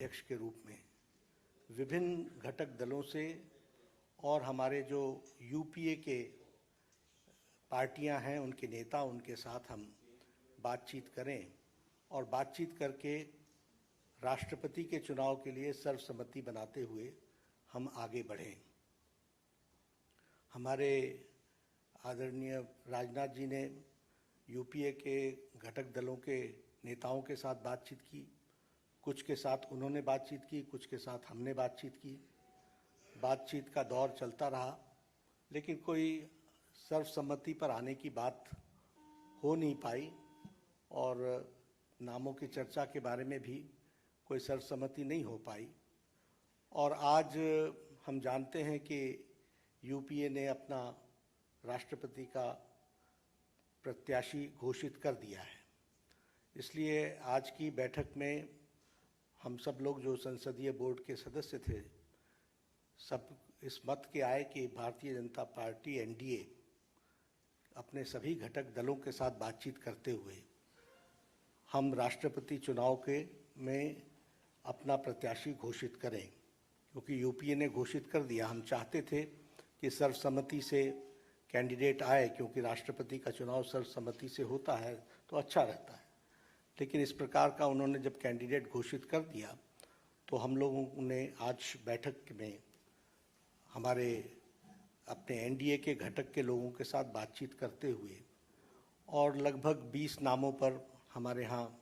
अध्यक्ष के रूप में विभिन्न घटक दलों से और हमारे जो यूपीए के पार्टियां हैं उनके नेता उनके साथ हम बातचीत करें और बातचीत करके राष्ट्रपति के चुनाव के लिए सर्वसम्मति बनाते हुए हम आगे बढ़ें। हमारे आदरणीय राजनाथ जी ने यूपीए के घटक दलों के नेताओं के साथ बातचीत की, कुछ के साथ उन्होंने बातचीत की, कुछ के साथ हमने बातचीत की। बातचीत का दौर चलता रहा, लेकिन कोई सर्वसम्मति पर आने की बात हो नहीं पाई और नामों की चर्चा के बारे में भी कोई सर्वसम्मति नहीं हो पाई। और आज हम जानते हैं कि यूपीए ने अपना राष्ट्रपति का प्रत्याशी घोषित कर दिया है। इसलिए आज की बैठक में हम सब लोग जो संसदीय बोर्ड के सदस्य थे, सब इस मत के आए कि भारतीय जनता पार्टी एनडीए अपने सभी घटक दलों के साथ बातचीत करते हुए हम राष्ट्रपति चुनाव में अपना प्रत्याशी घोषित करें, क्योंकि यूपीए ने घोषित कर दिया। हम चाहते थे कि सर्वसम्मति से कैंडिडेट आए, क्योंकि राष्ट्रपति का चुनाव सर्वसम्मति से होता है तो अच्छा रहता है। लेकिन इस प्रकार का उन्होंने जब कैंडिडेट घोषित कर दिया तो हम लोगों ने आज बैठक में हमारे अपने एनडीए के घटक के लोगों के साथ बातचीत करते हुए और लगभग 20 नामों पर हमारे यहाँ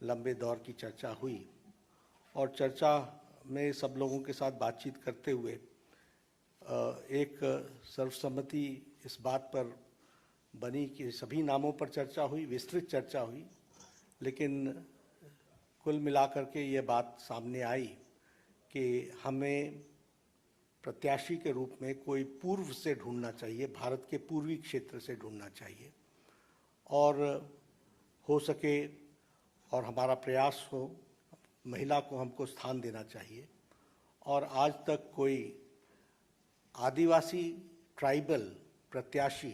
लंबे दौर की चर्चा हुई और चर्चा में सब लोगों के साथ बातचीत करते हुए एक सर्वसम्मति इस बात पर बनी कि सभी नामों पर चर्चा हुई, विस्तृत चर्चा हुई, लेकिन कुल मिलाकर के ये बात सामने आई कि हमें प्रत्याशी के रूप में कोई पूर्व से ढूंढना चाहिए, भारत के पूर्वी क्षेत्र से ढूंढना चाहिए और हो सके और हमारा प्रयास हो महिला को हमको स्थान देना चाहिए। और आज तक कोई आदिवासी ट्राइबल प्रत्याशी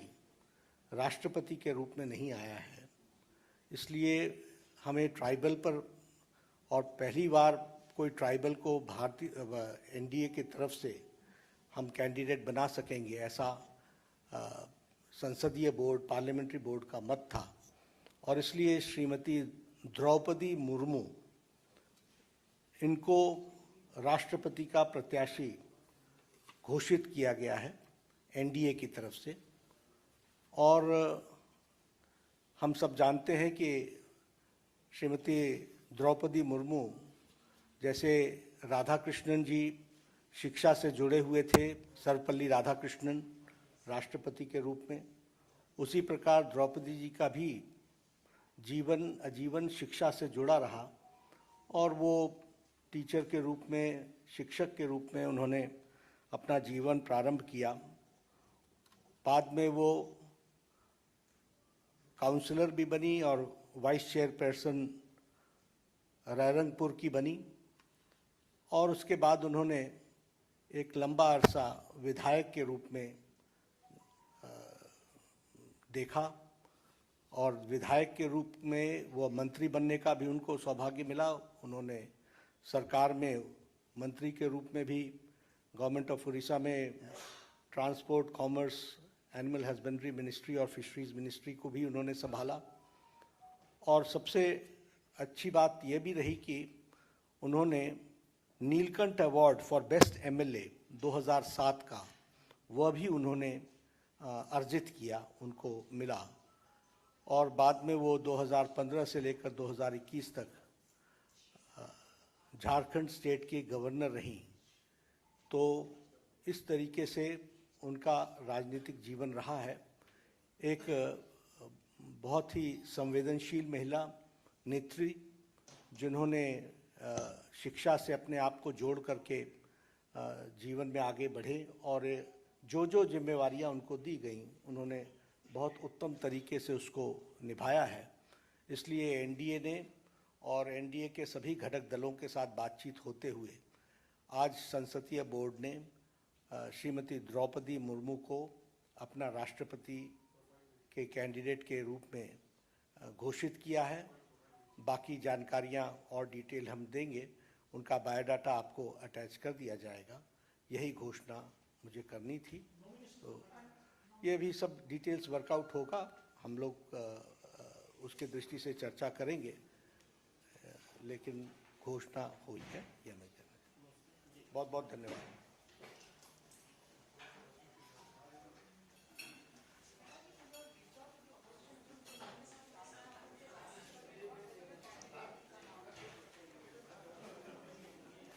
राष्ट्रपति के रूप में नहीं आया है, इसलिए हमें ट्राइबल पर और पहली बार कोई ट्राइबल को भारतीय एनडीए की तरफ से हम कैंडिडेट बना सकेंगे, ऐसा संसदीय बोर्ड पार्लियामेंट्री बोर्ड का मत था। और इसलिए श्रीमती द्रौपदी मुर्मू इनको राष्ट्रपति का प्रत्याशी घोषित किया गया है एनडीए की तरफ से। और हम सब जानते हैं कि श्रीमती द्रौपदी मुर्मू जैसे राधाकृष्णन जी शिक्षा से जुड़े हुए थे, सर्वपल्ली राधाकृष्णन राष्ट्रपति के रूप में, उसी प्रकार द्रौपदी जी का भी जीवन आजीवन शिक्षा से जुड़ा रहा और वो टीचर के रूप में, शिक्षक के रूप में उन्होंने अपना जीवन प्रारंभ किया। बाद में वो काउंसलर भी बनी और वाइस चेयरपर्सन रायरंगपुर की बनी और उसके बाद उन्होंने एक लंबा अरसा विधायक के रूप में देखा और विधायक के रूप में वो मंत्री बनने का भी उनको सौभाग्य मिला। उन्होंने सरकार में मंत्री के रूप में भी गवर्नमेंट ऑफ उड़ीसा में transport, commerce, animal husbandry ministry और फिशरीज मिनिस्ट्री को भी उन्होंने संभाला। और सबसे अच्छी बात ये भी रही कि उन्होंने Neelkanth award for best MLA 2007 का वह भी उन्होंने अर्जित किया, उनको मिला। और बाद में वो 2015 से लेकर 2021 तक झारखंड स्टेट की गवर्नर रहीं। तो इस तरीके से उनका राजनीतिक जीवन रहा है। एक बहुत ही संवेदनशील महिला नेत्री जिन्होंने शिक्षा से अपने आप को जोड़ करके जीवन में आगे बढ़े और जो जिम्मेवारियां उनको दी गई उन्होंने बहुत उत्तम तरीके से उसको निभाया है। इसलिए एनडीए ने और एनडीए के सभी घटक दलों के साथ बातचीत होते हुए आज संसदीय बोर्ड ने श्रीमती द्रौपदी मुर्मू को अपना राष्ट्रपति के कैंडिडेट के रूप में घोषित किया है। बाकी जानकारियां और डिटेल हम देंगे। उनका बायोडाटा आपको अटैच कर दिया जाएगा। यही घोषणा मुझे करनी थी। तो ये भी सब डिटेल्स वर्कआउट होगा, हम लोग उसके दृष्टि से चर्चा करेंगे, लेकिन घोषणा हुई है, यह मैं कहना चाहूँगा। बहुत बहुत धन्यवाद।